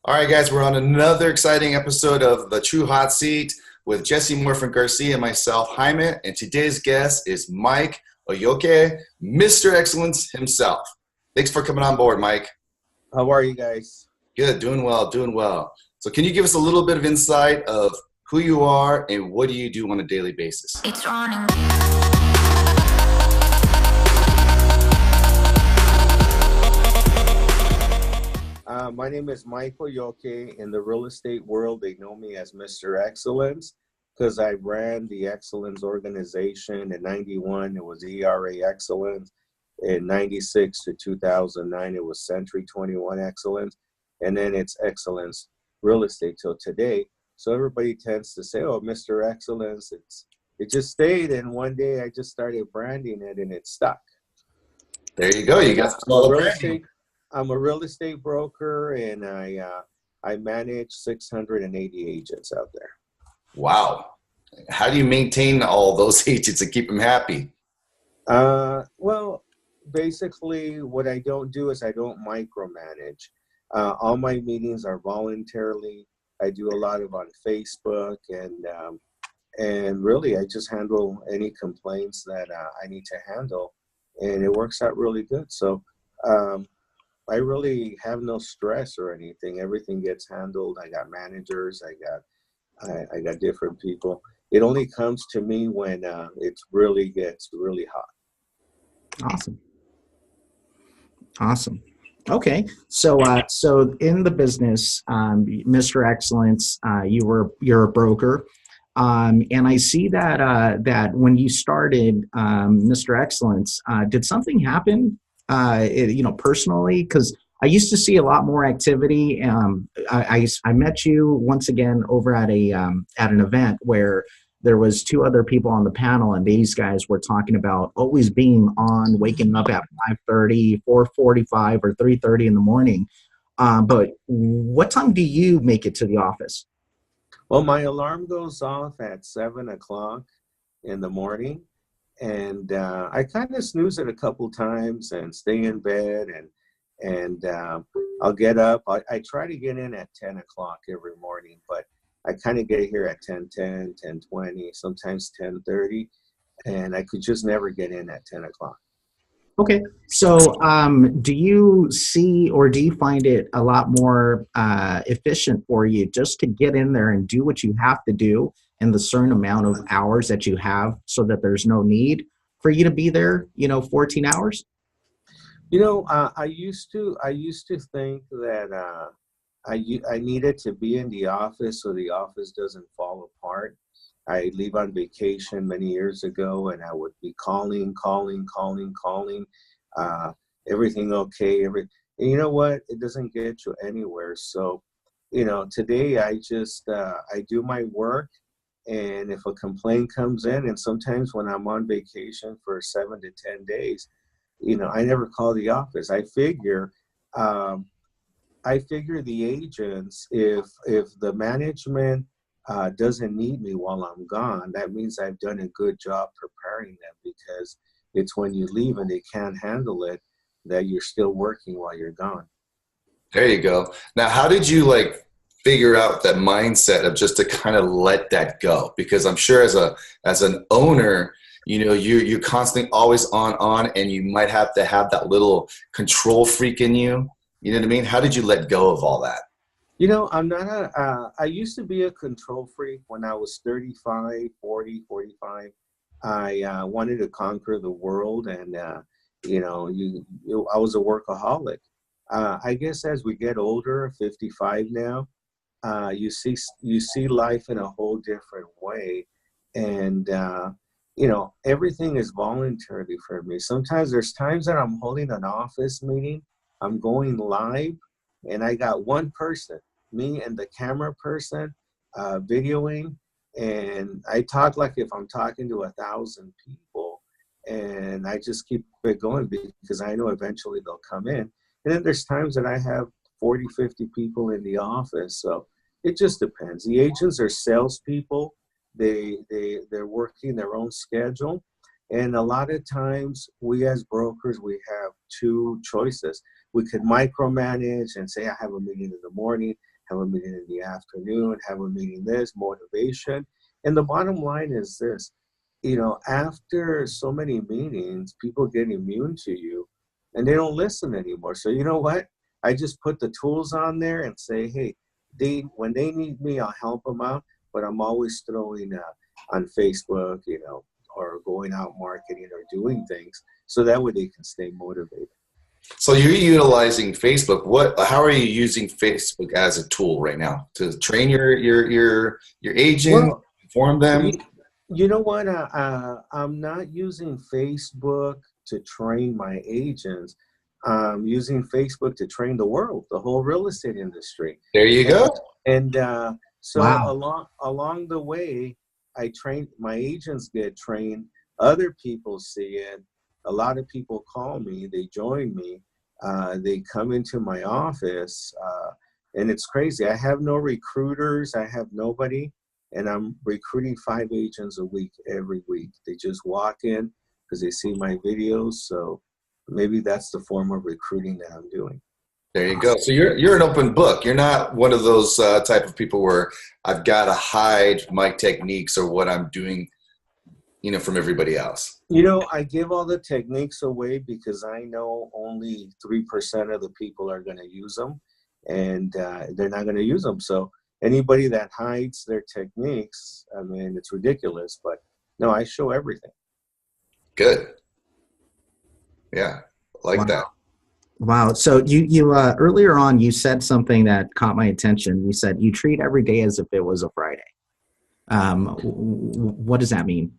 All right, guys, we're on another exciting episode of The True Hot Seat with Jesse Morfin Garcia and myself, Jaime. And today's guest is Mike Oyoque, Mr. Excellence himself. Thanks for coming on board, Mike. How are you guys? Good, doing well, doing well. So can you give us a little bit of insight of who you are and what do you do on a daily basis? It's running. My name is Mike Oyoque. In the real estate world, they know me as Mr. Excellence because I ran the Excellence organization. In 91, it was ERA Excellence. In 96 to 2009, it was Century 21 Excellence. And then it's Excellence Real Estate till today. So everybody tends to say, oh, Mr. Excellence. It just stayed. And one day I just started branding it and it stuck. There you go. You got all the branding. I'm a real estate broker, and I manage 680 agents out there. Wow. How do you maintain all those agents and keep them happy? Well, basically, what I don't do is I don't micromanage. All my meetings are voluntarily. I do a lot of on Facebook, and really, I just handle any complaints that I need to handle, and it works out really good. So. I really have no stress or anything. Everything gets handled. I got managers. I got different people. It only comes to me when it really gets really hot. Awesome. Okay. So in the business, Mr. Excellence, you're a broker. And I see that when you started, Mr. Excellence, did something happen? Personally, because I used to see a lot more activity. I met you once again over at an event where there was two other people on the panel, and these guys were talking about always being on, waking up at 5:30, 4:45, or 3:30 in the morning. But what time do you make it to the office? Well, my alarm goes off at 7 o'clock in the morning. And I kind of snooze it a couple times and stay in bed, and I'll get up. I try to get in at 10 o'clock every morning, but I kind of get here at 10:10, 10:20, sometimes 10:30, and I could just never get in at 10 o'clock. Okay. So do you see, or do you find it a lot more efficient for you just to get in there and do what you have to do in the certain amount of hours that you have, so that there's no need for you to be there, 14 hours? I used to think that I needed to be in the office so the office doesn't fall apart. I leave on vacation many years ago, and I would be calling. Everything okay? And you know what? It doesn't get you anywhere. So, today I just I do my work. And if a complaint comes in, and sometimes when I'm on vacation for 7 to 10 days, I never call the office. I figure the agents, if the management doesn't need me while I'm gone, that means I've done a good job preparing them, because it's when you leave and they can't handle it that you're still working while you're gone. There you go. Now, how did you figure out that mindset of just to kind of let that go? Because I'm sure as an owner, you're constantly always on, and you might have to have that little control freak in you. You know what I mean? How did you let go of all that? I'm not I used to be a control freak when I was 35, 40, 45. I wanted to conquer the world, and, I was a workaholic. I guess as we get older, 55 now, you see life in a whole different way, and everything is voluntary for me. Sometimes there's times that I'm holding an office meeting, I'm going live, and I got one person, me and the camera person, videoing, and I talk like if I'm talking to 1,000 people, and I just keep it going because I know eventually they'll come in. And then there's times that I have 40, 50 people in the office. So it just depends. The agents are salespeople. They're working their own schedule. And a lot of times we as brokers, we have two choices. We could micromanage and say, I have a meeting in the morning. have a meeting in the afternoon, have a meeting this, motivation. And the bottom line is this, after so many meetings, people get immune to you and they don't listen anymore. So you know what? I just put the tools on there and say, hey, when they need me, I'll help them out. But I'm always throwing on Facebook, or going out marketing or doing things so that way they can stay motivated. So you're utilizing Facebook. How are you using Facebook as a tool right now to train your agent, Well, inform them? you know what? I'm not using Facebook to train my agents. I'm using Facebook to train the world, the whole real estate industry. There you And, go. so Wow. along the way, I train my agents, get trained. Other people see it. A lot of people call me. They join me. They come into my office, and it's crazy. I have no recruiters. I have nobody. And I'm recruiting 5 agents a week, every week. They just walk in because they see my videos. So maybe that's the form of recruiting that I'm doing. There you go. So you're an open book. You're not one of those type of people where I've got to hide my techniques or what I'm doing, from everybody else. I give all the techniques away because I know only 3% of the people are going to use them, and they're not going to use them. So anybody that hides their techniques, I mean, it's ridiculous. But no, I show everything. Good. Yeah, like Wow. that. Wow. So you earlier on you said something that caught my attention. You said you treat every day as if it was a Friday. What does that mean?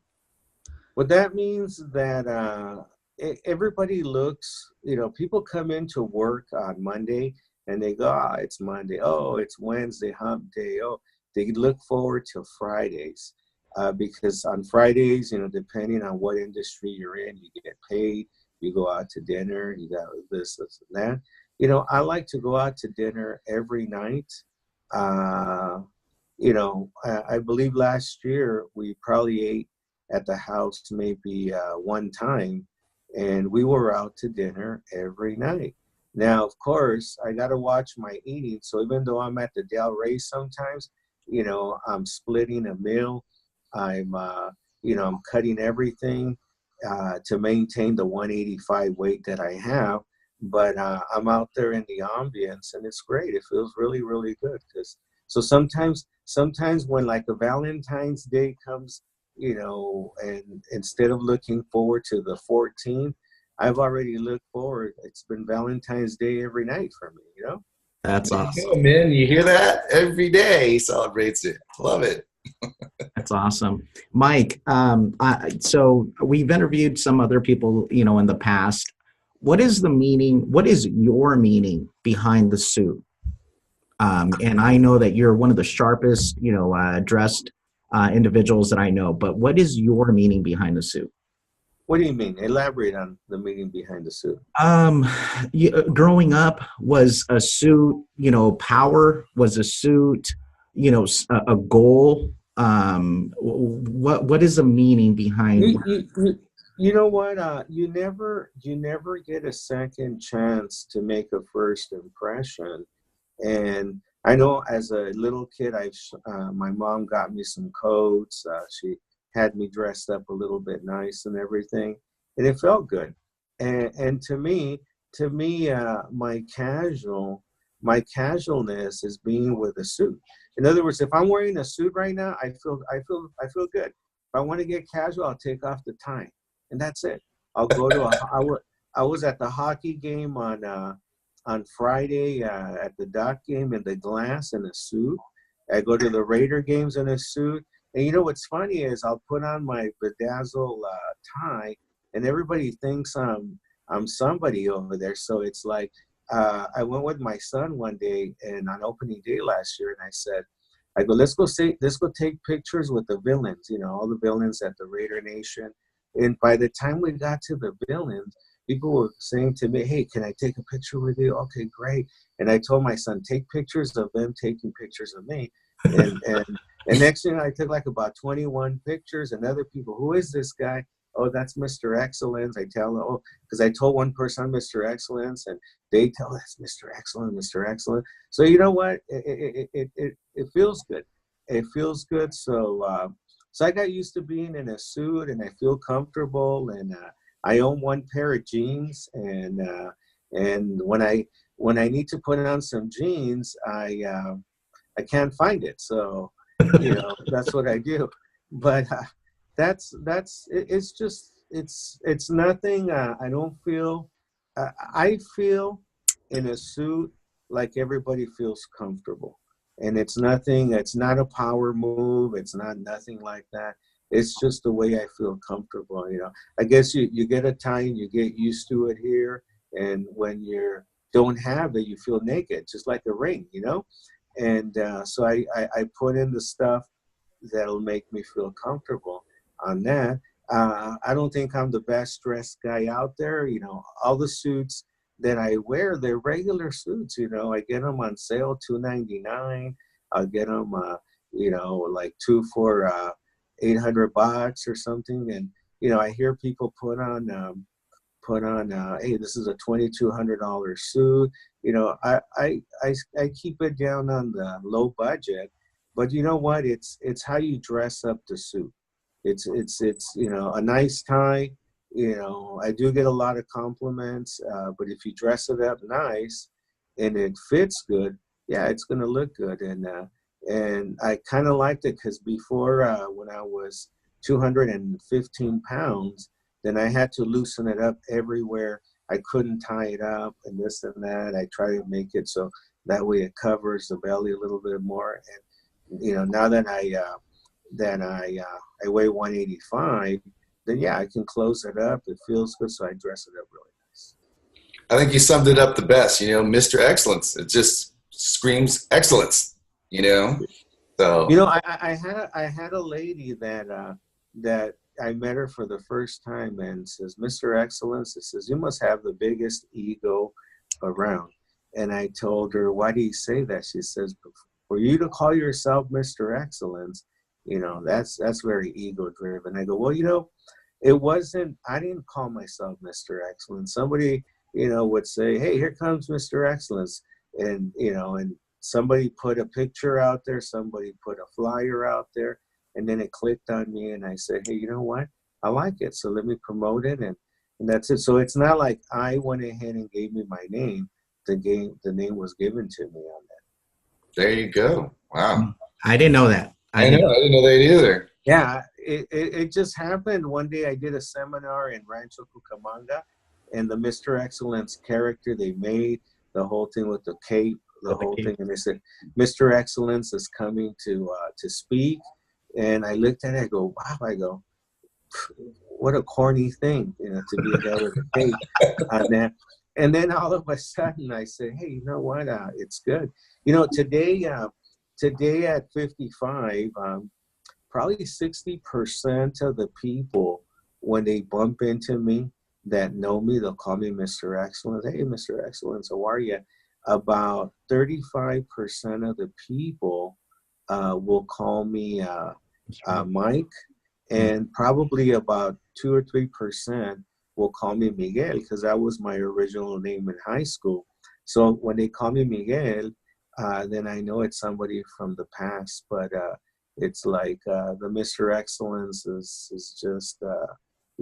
What that means that everybody looks, people come into work on Monday and they go, it's Monday. Oh, it's Wednesday, hump day. Oh, they look forward to Fridays because on Fridays, depending on what industry you're in, you get paid. You go out to dinner, you got this and that. I like to go out to dinner every night. I believe last year we probably ate at the house maybe one time, and we were out to dinner every night. Now, of course, I got to watch my eating. So even though I'm at the Del Rey sometimes, I'm splitting a meal. I'm cutting everything to maintain the 185 weight that I have. But I'm out there in the ambience, and it's great. It feels really, really good. So sometimes when like a Valentine's Day comes, and instead of looking forward to the 14th, I've already looked forward. It's been Valentine's Day every night for me. That's There you go, awesome. man. You hear that? Every day he celebrates it. Love it. That's awesome. Mike, so we've interviewed some other people, in the past. What is your meaning behind the suit? And I know that you're one of the sharpest, dressed individuals that I know, but what is your meaning behind the suit? What do you mean? Elaborate on the meaning behind the suit. Um, Growing up, was a suit, power? Was a suit, a goal? What is the meaning behind? You know what? You never get a second chance to make a first impression. And I know as a little kid, my mom got me some coats. She had me dressed up a little bit nice and everything, and it felt good. And my casualness is being with a suit. In other words, if I'm wearing a suit right now, I feel good. If I want to get casual, I'll take off the tie, and that's it. I'll go to I was at the hockey game on Friday at the Duck game in the glass in a suit. I go to the Raider games in a suit. And what's funny is I'll put on my bedazzle tie, and everybody thinks I'm somebody over there. So it's like I went with my son one day, and on opening day last year, and I go, let's go take pictures with the villains. All the villains at the Raider Nation. And by the time we got to the villains, people were saying to me, hey, can I take a picture with you? Okay, great. And I told my son, take pictures of them taking pictures of me. And next thing I took like about 21 pictures, and other people, who is this guy? oh, that's Mr. Excellence. I tell them, oh, because I told one person I'm Mr. Excellence, and they tell that's Mr. Excellent, Mr. Excellent. So you know what? It feels good. It feels good. So I got used to being in a suit, and I feel comfortable. And I own one pair of jeans, and when I need to put on some jeans, I can't find it. So that's what I do. But it's just it's nothing. I don't feel. I feel in a suit like everybody feels comfortable, and it's nothing. It's not a power move. It's not nothing like that. It's just the way I feel comfortable. I guess you get a tie and you get used to it here, and when you don't have it, you feel naked, just like a ring. And so I put in the stuff that'll make me feel comfortable on that. I don't think I'm the best dressed guy out there. All the suits that I wear, they're regular suits. I get them on sale, $2.99. I'll get them, like two for $800 or something. And I hear people put on hey, this is a $2,200 suit. I keep it down on the low budget, but you know what, it's how you dress up the suit. It's a nice tie. I do get a lot of compliments, but if you dress it up nice and it fits good, yeah, it's going to look good. And I kind of liked it because before, when I was 215 pounds, then I had to loosen it up everywhere. I couldn't tie it up and this and that. I try to make it so that way it covers the belly a little bit more. And now that I weigh 185, then yeah, I can close it up. It feels good, so I dress it up really nice. I think you summed it up the best. Mr. Excellence. It just screams excellence. So I had a lady that I met her for the first time and says, Mr. Excellence, it says, you must have the biggest ego around. And I told her, why do you say that? She says, for you to call yourself Mr. Excellence, that's very ego driven. I go, well, I didn't call myself Mr. Excellence. Somebody, would say, hey, here comes Mr. Excellence. And somebody put a picture out there, somebody put a flyer out there. And then it clicked on me, and I said, hey, you know what? I like it, so let me promote it, and that's it. So it's not like I went ahead and gave me my name. The name was given to me on that. there you go. Wow. I didn't know that. I didn't know that either. Yeah, it just happened. One day I did a seminar in Rancho Cucamonga, and the Mr. Excellence character they made, the whole thing with the cape, the whole thing, and they said, Mr. Excellence is coming to speak. And I looked at it, I go, wow, what a corny thing, to be there with a cake on that. And then all of a sudden I said, hey, you know what? It's good. Today at 55, probably 60% of the people, when they bump into me that know me, they'll call me Mr. Excellence. Hey, Mr. Excellence, how are you? About 35% of the people will call me Mike, and probably about 2 or 3% will call me Miguel, because that was my original name in high school. So when they call me Miguel, then I know it's somebody from the past. But it's like the Mr. Excellence is just,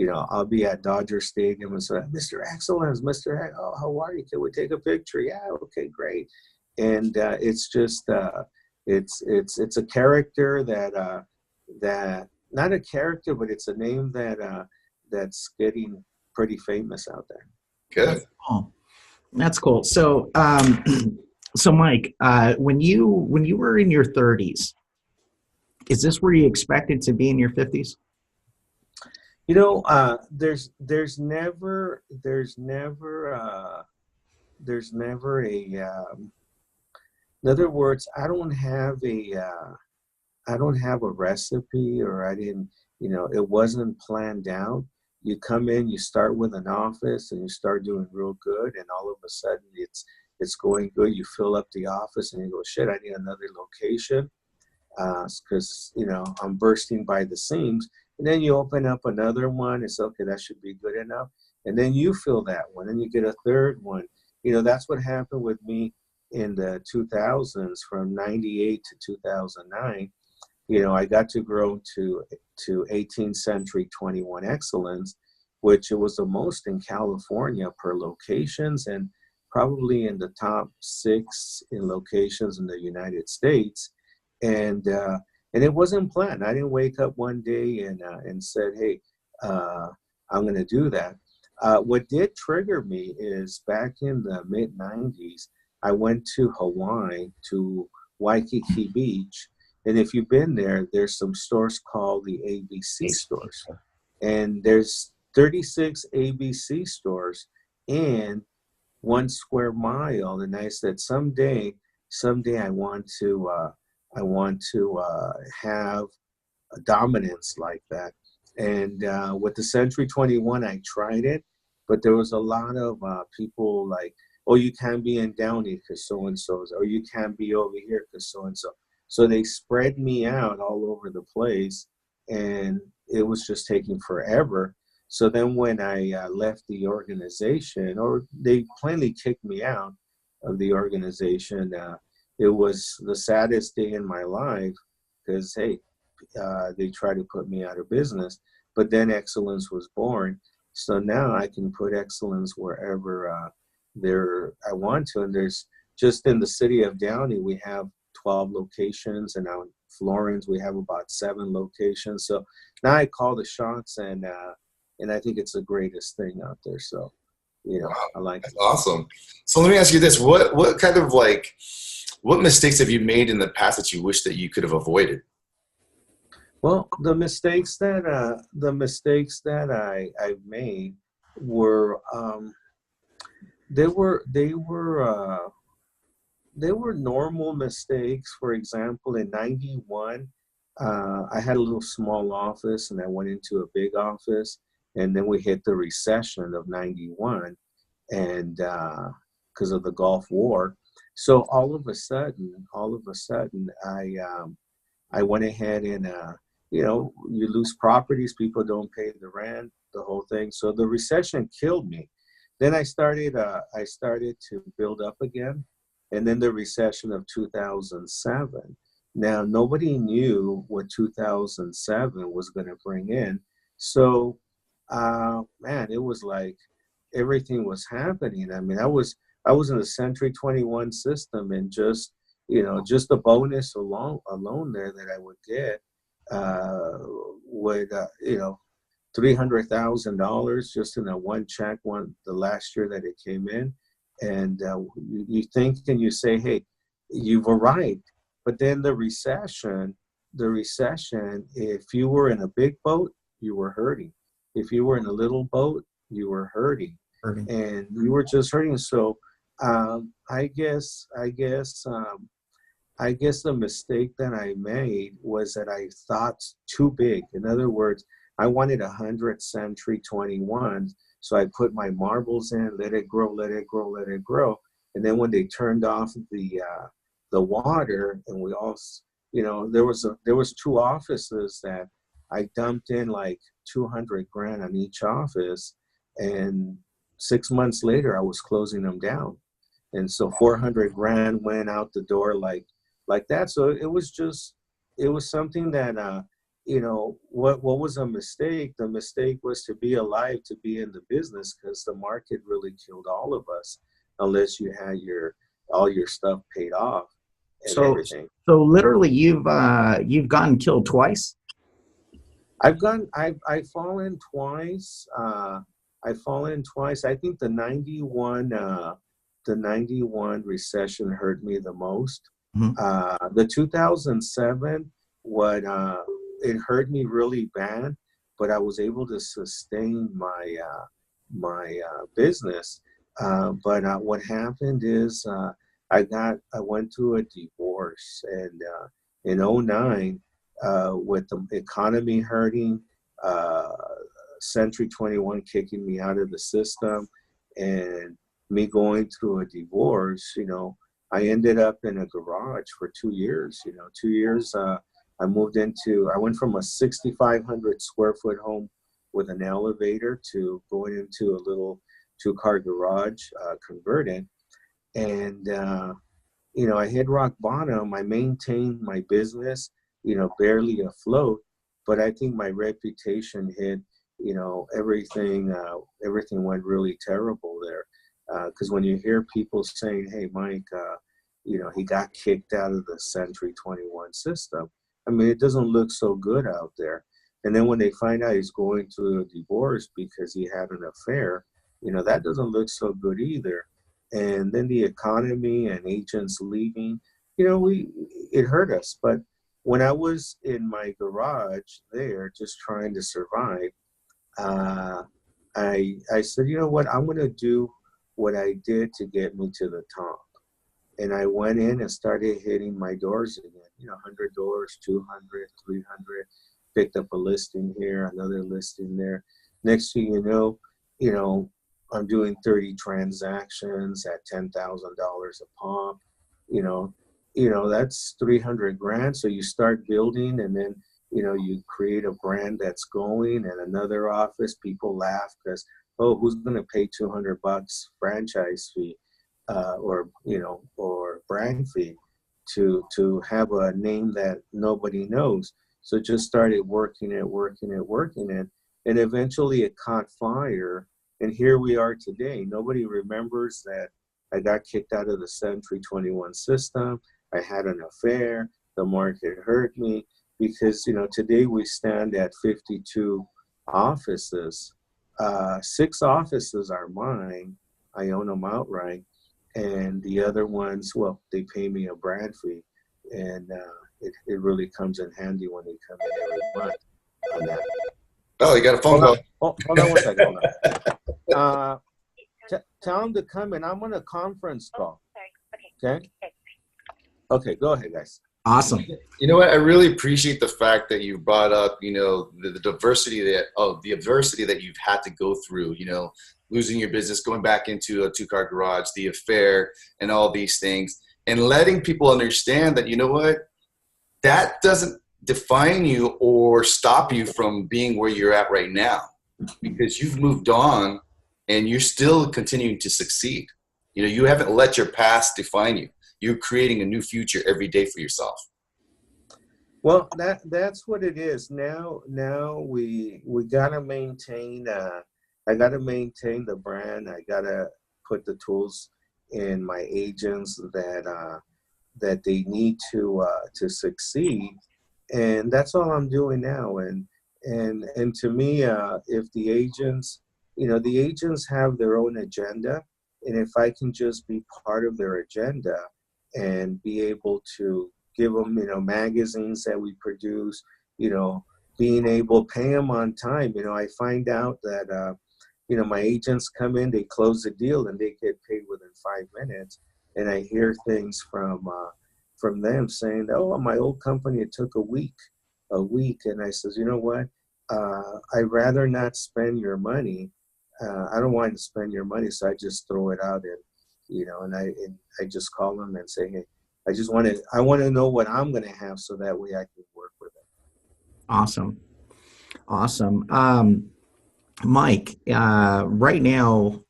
I'll be at Dodger Stadium and say, Mr. Excellence, oh, how are you? Can we take a picture? Yeah, okay, great. And it's just, it's a character that not a character, but it's a name that's getting pretty famous out there. Good. Oh, that's cool. So, so Mike, when you were in your 30s, is this where you expected to be in your 50s? There's never a. In other words, I don't have a recipe, or I didn't, it wasn't planned out. You come in, you start with an office, and you start doing real good, and all of a sudden it's going good. You fill up the office, and you go, shit, I need another location, because I'm bursting by the seams. And then you open up another one. It's okay, that should be good enough. And then you fill that one, and you get a third one. That's what happened with me in the 2000s from 98 to 2009. I got to grow to 18th century 21 excellence, which it was the most in California per locations, and probably in the top 6 in locations in the United States. And it wasn't planned. I didn't wake up one day and said, "Hey, I'm going to do that." What did trigger me is back in the mid 90s, I went to Hawaii, to Waikiki Beach. And if you've been there, there's some stores called the ABC stores. And there's 36 ABC stores in 1 square mile. And I said, someday I want to have a dominance like that. And with the Century 21, I tried it, but there was a lot of people like, "Oh, you can't be in Downey because so-and-so's, or you can't be over here because so-and-so." So they spread me out all over the place, and it was just taking forever. So then when I left the organization, or they plainly kicked me out of the organization, it was the saddest day in my life because, hey, they tried to put me out of business. But then excellence was born. So now I can put excellence wherever there I want to. And there's just in the city of Downey, we have 12 locations, and now in Florence we have about 7 locations. So now I call the shots, and I think it's the greatest thing out there. So, Wow, I like that's it. awesome. So let me ask you this: what kind of what mistakes have you made in the past that you wish that you could have avoided? Well, the mistakes that I've made were they were they were they were normal mistakes. For example, in 91, I had a little small office, and I went into a big office, and then we hit the recession of 91, and because of the Gulf War. So all of a sudden, I went ahead and you lose properties, people don't pay the rent, the whole thing. So the recession killed me. Then I started to build up again, and then the recession of 2007. Now nobody knew what 2007 was going to bring in. So man, it was like everything was happening. I mean, I was in the Century 21 system, and just the bonus alone there that I would get uh, would $300,000 just in a one check, the last year that it came in. And you think and you say, "Hey, you've arrived." But then the recession, if you were in a big boat, you were hurting. If you were in a little boat, you were hurting, Irving? and you were just hurting. So I guess the mistake that I made was that I thought too big. In other words, I wanted 100 Century 21s, so I put my marbles in, let it grow, let it grow, let it grow. And then when they turned off the water, and we all, there was 2 offices that I dumped in like 200 grand on each office, and 6 months later I was closing them down, and so 400 grand went out the door like that. So it was something that what was a mistake. The mistake was to be alive, to be in the business, because the market really killed all of us unless you had all your stuff paid off and So, everything. so literally, you've gotten killed twice. I've fallen twice. I've fallen twice. I think the 91 recession hurt me the most. Mhm. The 2007, it hurt me really bad, but I was able to sustain my business. But what happened is I went through a divorce, and in '09, with the economy hurting, uh, Century 21 kicking me out of the system, and me going through a divorce, I ended up in a garage for 2 years. 2 years, I went from a 6,500 square foot home with an elevator to going into a little 2-car garage, converted. And, I hit rock bottom. I maintained my business, barely afloat, but I think my reputation hit, everything went really terrible there. Because when you hear people saying, hey, Mike, he got kicked out of the Century 21 system, I mean, it doesn't look so good out there. And then when they find out he's going through a divorce because he had an affair, that doesn't look so good either. And then the economy and agents leaving, it hurt us. But when I was in my garage there, just trying to survive, I said, you know what, I'm going to do what I did to get me to the top. And I went in and started hitting my doors again, 100 doors, 200, 300, picked up a listing here, another listing there. Next thing you know, I'm doing 30 transactions at $10,000 a pop. That's 300 grand. So you start building, and then, you create a brand that's going, and another office, people laugh because, oh, who's going to pay $200 franchise fee, or brand fee to have a name that nobody knows. So just started working it. And eventually it caught fire. And here we are today. Nobody remembers that I got kicked out of the Century 21 system. I had an affair. The market hurt me because, today we stand at 52 offices. 6 offices are mine. I own them outright. And the other ones, well, they pay me a brand fee. And it really comes in handy when they come in every month on that. Oh, you got a phone call. Hold on 1 second. Hold on. Tell them to come in. I'm on a conference call. Okay? Okay, go ahead, guys. Awesome. You know what? I really appreciate the fact that you brought up, the diversity the adversity that you've had to go through, losing your business, going back into a 2-car garage, the affair, and all these things, and letting people understand that, that doesn't define you or stop you from being where you're at right now, because you've moved on and you're still continuing to succeed. You haven't let your past define you. You're creating a new future every day for yourself. Well, that's what it is. Now we gotta maintain. I gotta maintain the brand. I gotta put the tools in my agents that they need to succeed, and that's all I'm doing now. And to me, if the agents, the agents have their own agenda, and if I can just be part of their agenda and be able to give them, magazines that we produce, being able to pay them on time. I find out that, my agents come in, they close the deal, and they get paid within 5 minutes. And I hear things from them saying, oh, my old company, it took a week. And I says, you know what? I'd rather not spend your money. I don't want to spend your money, so I just throw it out and I just call them and say, hey, I want to know what I'm going to have so that way I can work with it. Awesome. Mike, right now,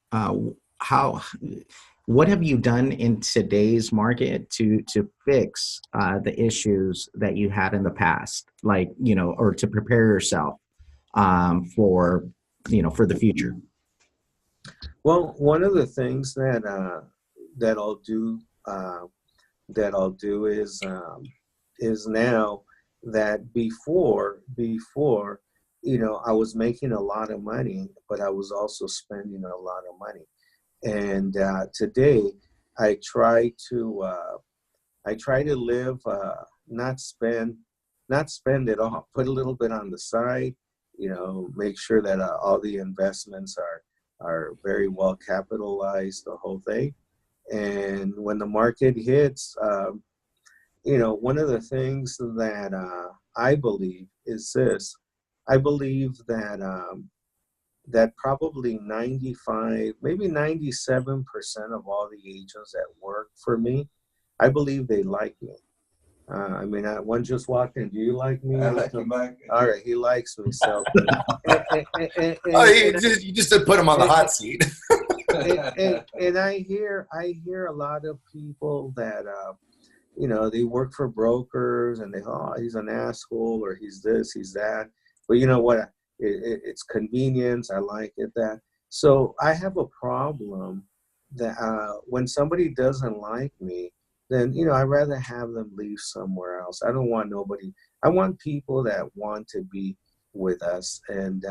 what have you done in today's market to fix the issues that you had in the past, or to prepare yourself for the future? Well, one of the things that I'll do is now that before I was making a lot of money, but I was also spending a lot of money. And today I try to live, not spend it all, put a little bit on the side, make sure that all the investments are very well capitalized, the whole thing. And when the market hits, one of the things that I believe is this. I believe that probably 95, maybe 97% of all the agents that work for me, I believe they like me. I mean, one just walked in. Do you like me? I like him back. All right, he likes me. So, Oh, you just did put him on the hot seat. and I hear a lot of people that you know, they work for brokers and they, oh, he's an asshole or he's this, he's that. But you know what? It's convenience. I like it that. So I have a problem that when somebody doesn't like me, then, you know, I'd rather have them leave somewhere else. I don't want nobody. I want people that want to be with us. And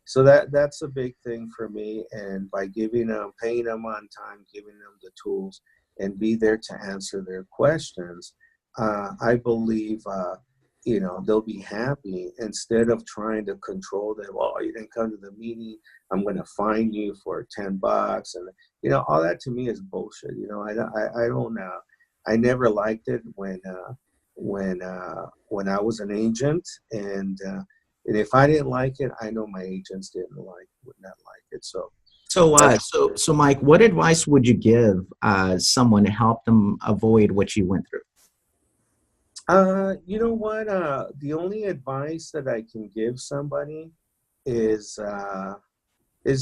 so that's a big thing for me. And by giving them, paying them on time, giving them the tools, and be there to answer their questions, I believe, you know, they'll be happy instead of trying to control them. Oh, you didn't come to the meeting. I'm going to fine you for $10. And, you know, all that to me is bullshit. You know, I don't, I never liked it when I was an agent. And if I didn't like it, I know my agents would not like it. So Mike, what advice would you give someone to help them avoid what you went through? You know what? The only advice that I can give somebody is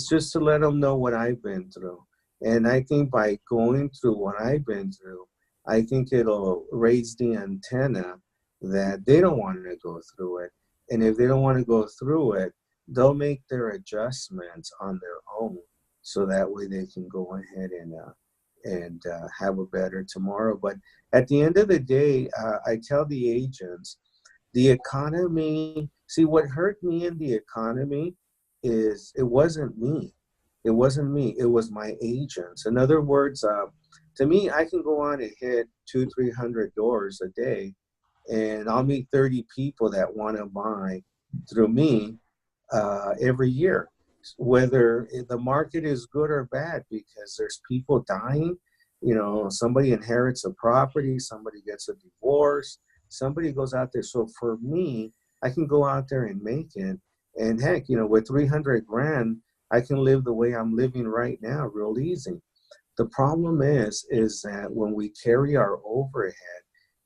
just to let them know what I've been through. And I think by going through what I've been through, I think it'll raise the antenna that they don't want to go through it. And if they don't want to go through it, they'll make their adjustments on their own. So that way they can go ahead and have a better tomorrow. But at the end of the day, I tell the agents, the economy, see, what hurt me in the economy is it wasn't me. It wasn't me. It was my agents. In other words, to me, I can go on and hit 200-300 doors a day, and I'll meet 30 people that want to buy through me every year, whether the market is good or bad, because there's people dying. You know, somebody inherits a property, somebody gets a divorce, somebody goes out there. So for me, I can go out there and make it. And heck, you know, with 300 grand, I can live the way I'm living right now, real easy. The problem is that when we carry our overhead,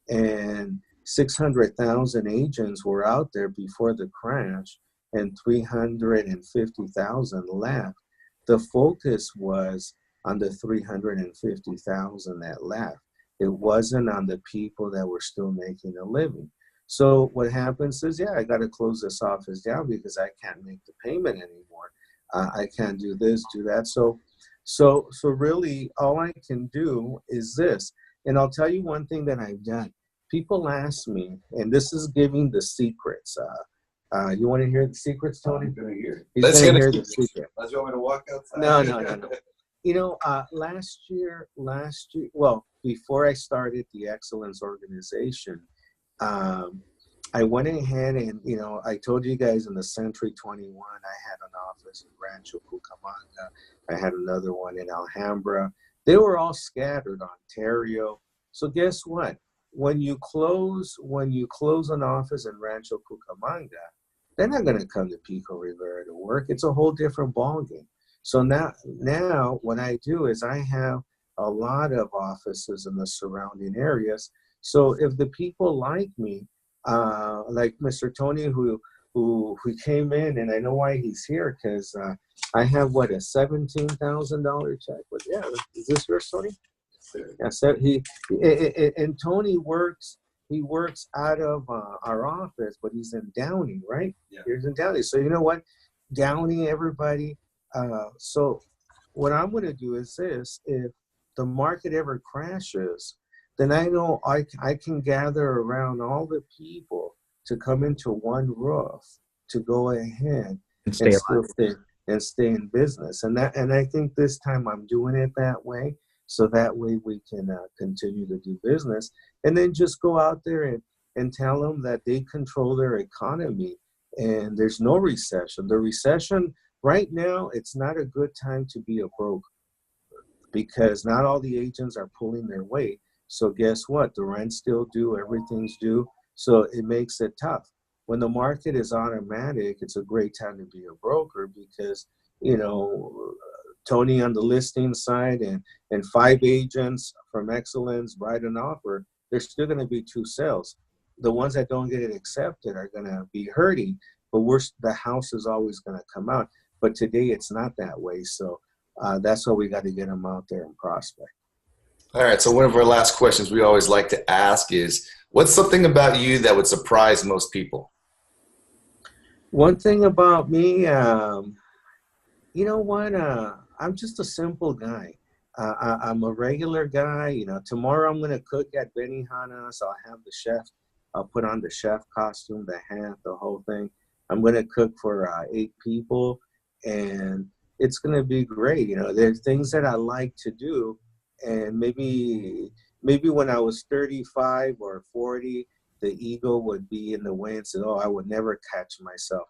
and 600,000 agents were out there before the crash and 350,000 left, the focus was on the 350,000 that left. It wasn't on the people that were still making a living. So what happens is, yeah, I got to close this office down because I can't make the payment anymore. I can't do this, do that. So really, all I can do is this. And I'll tell you one thing that I've done. People ask me, and this is giving the secrets. You want to hear the secrets, Tony? I'm going to hear. He's going to hear the secret. Unless you want me to walk outside. No. You know, last year, well, before I started the Excellence Organization, I went ahead and, you know, I told you guys in the Century 21, I had an office in Rancho Cucamonga. I had another one in Alhambra. They were all scattered, Ontario. So guess what? When you close an office in Rancho Cucamonga, they're not going to come to Pico Rivera to work. It's a whole different ballgame. So now what I do is I have a lot of offices in the surrounding areas. So if the people like me, like Mr. Tony, who came in, and I know why he's here, because I have a $17,000 check. But yeah, is this yours, Tony? Yeah. So and Tony works. He works out of our office, but he's in Downey, right? Yeah. He's in Downey. So you know what, Downey, everybody. So what I'm going to do is this: if the market ever crashes, then I know I can gather around all the people to come into one roof to go ahead and stay in business. And I think this time I'm doing it that way, so that way we can continue to do business, and then just go out there and tell them that they control their economy and there's no recession. The recession right now, it's not a good time to be a broker, because not all the agents are pulling their weight. So guess what? The rent's still due, everything's due. So it makes it tough. When the market is automatic, it's a great time to be a broker, because, you know, Tony on the listing side and 5 agents from Excellence write an offer. there's still going to be 2 sales. The ones that don't get it accepted are going to be hurting, but the house is always going to come out. But today it's not that way. So that's why we got to get them out there and prospect. All right. So one of our last questions we always like to ask is, what's something about you that would surprise most people? One thing about me, you know what? I'm just a simple guy. I'm a regular guy. You know, tomorrow I'm going to cook at Benihana's. I'll have the chef. I'll put on the chef costume, the hat, the whole thing. I'm going to cook for 8 people, and it's going to be great. You know, there's things that I like to do, and maybe when I was 35 or 40, the ego would be in the way and say, "Oh, I would never catch myself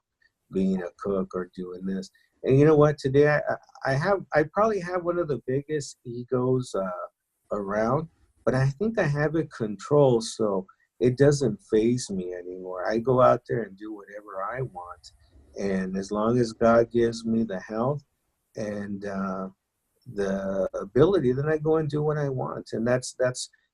being a cook or doing this." And you know what? Today I probably have one of the biggest egos around, but I think I have it controlled, so it doesn't faze me anymore. I go out there and do whatever I want, and as long as God gives me the health and the ability, then I go and do what I want. And that's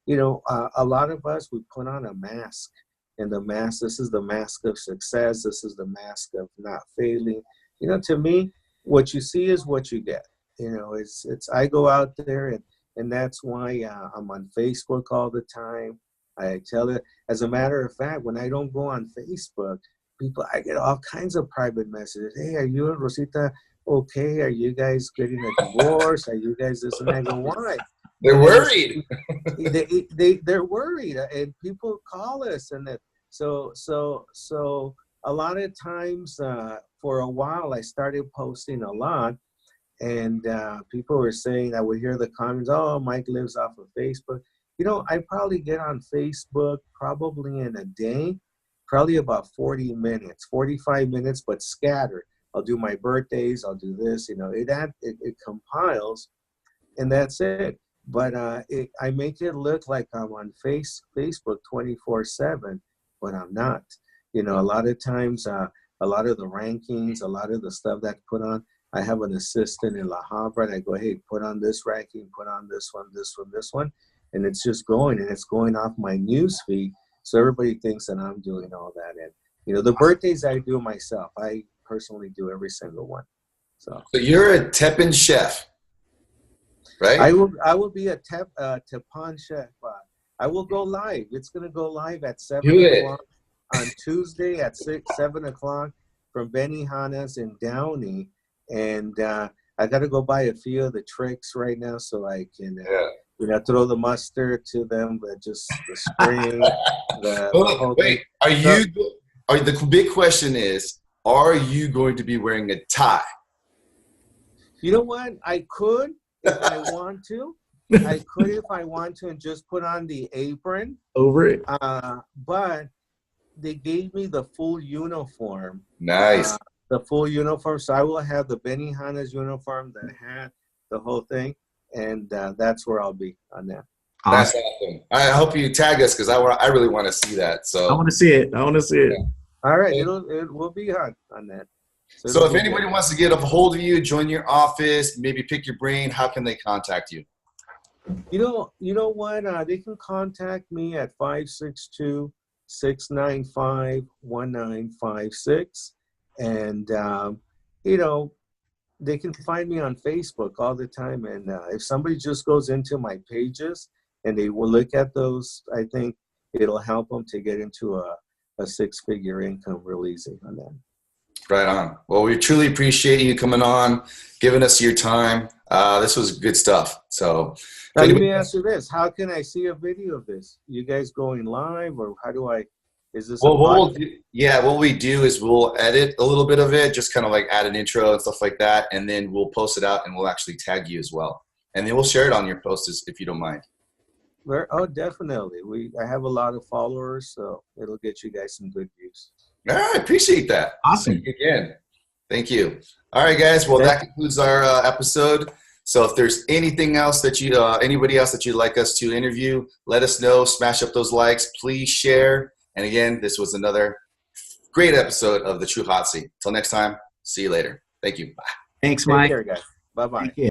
you know, a lot of us, we put on a mask, and the mask, this is the mask of success, this is the mask of not failing. You know, to me, what you see is what you get. You know, it's I go out there, and that's why I'm on Facebook all the time. I tell it, as a matter of fact, when I don't go on Facebook, I get all kinds of private messages. "Hey, are you and Rosita okay? Are you guys getting a divorce? Are you guys this?" And I go, "Why?" They're worried. They're worried, and people call us, and so a lot of times, for a while, I started posting a lot, and people were saying, I would hear the comments, "Oh, Mike lives off of Facebook." You know, I probably get on Facebook probably in a day, probably about 40 minutes, 45 minutes, but scattered. I'll do my birthdays, I'll do this, you know, it compiles, and that's it. But I make it look like I'm on Facebook 24/7, but I'm not. You know, a lot of times, a lot of the rankings, a lot of the stuff that's put on, I have an assistant in La Habra, and I go, "Hey, put on this ranking, put on this one, this one, this one." And it's just going, and it's going off my news feed. So everybody thinks that I'm doing all that. And, you know, the birthdays I do myself. I personally do every single one. So you're a Teppan chef, right? I will be a Teppan chef. I will go live. It's going to go live at 7 Do it. o'clock on Tuesday at 7 o'clock from Benihana's in Downey. And I got to go buy a few of the tricks right now so I can you know, throw the mustard to them, but just the spring. Wait, the big question is, are you going to be wearing a tie? You know what? I could if I want to. I could if I want to and just put on the apron. Over it. But they gave me the full uniform. Nice. The full uniform. So I will have the Benihana's uniform, the hat, the whole thing. And that's where I'll be on that. That's awesome. I hope you tag us because I really want to see that. So I want to see it. Yeah. All right, it will be on that. So if anybody wants to get a hold of you, join your office, maybe pick your brain, how can they contact you? You know what? They can contact me at 562-695-1956, and you know, they can find me on Facebook all the time. And if somebody just goes into my pages and they will look at those, I think it'll help them to get into a 6-figure income real easy on that. Right on. Well, we truly appreciate you coming on, giving us your time. This was good stuff. So now, let me ask you this. How can I see a video of this? You guys going live, or how do I, is this what we do is we'll edit a little bit of it, just kind of like add an intro and stuff like that, and then we'll post it out and we'll actually tag you as well. And then we'll share it on your posts if you don't mind. Oh, definitely. I have a lot of followers, so it'll get you guys some good views. All right, appreciate that. Awesome. Thank you again. Thank you. All right, guys. Well, that concludes our episode. So if there's anything else that anybody else that you'd like us to interview, let us know. Smash up those likes. Please share. And again, this was another great episode of The True Hot Seat. Till next time, see you later. Thank you. Bye. Thanks, Mike. Take care, guys. Bye-bye.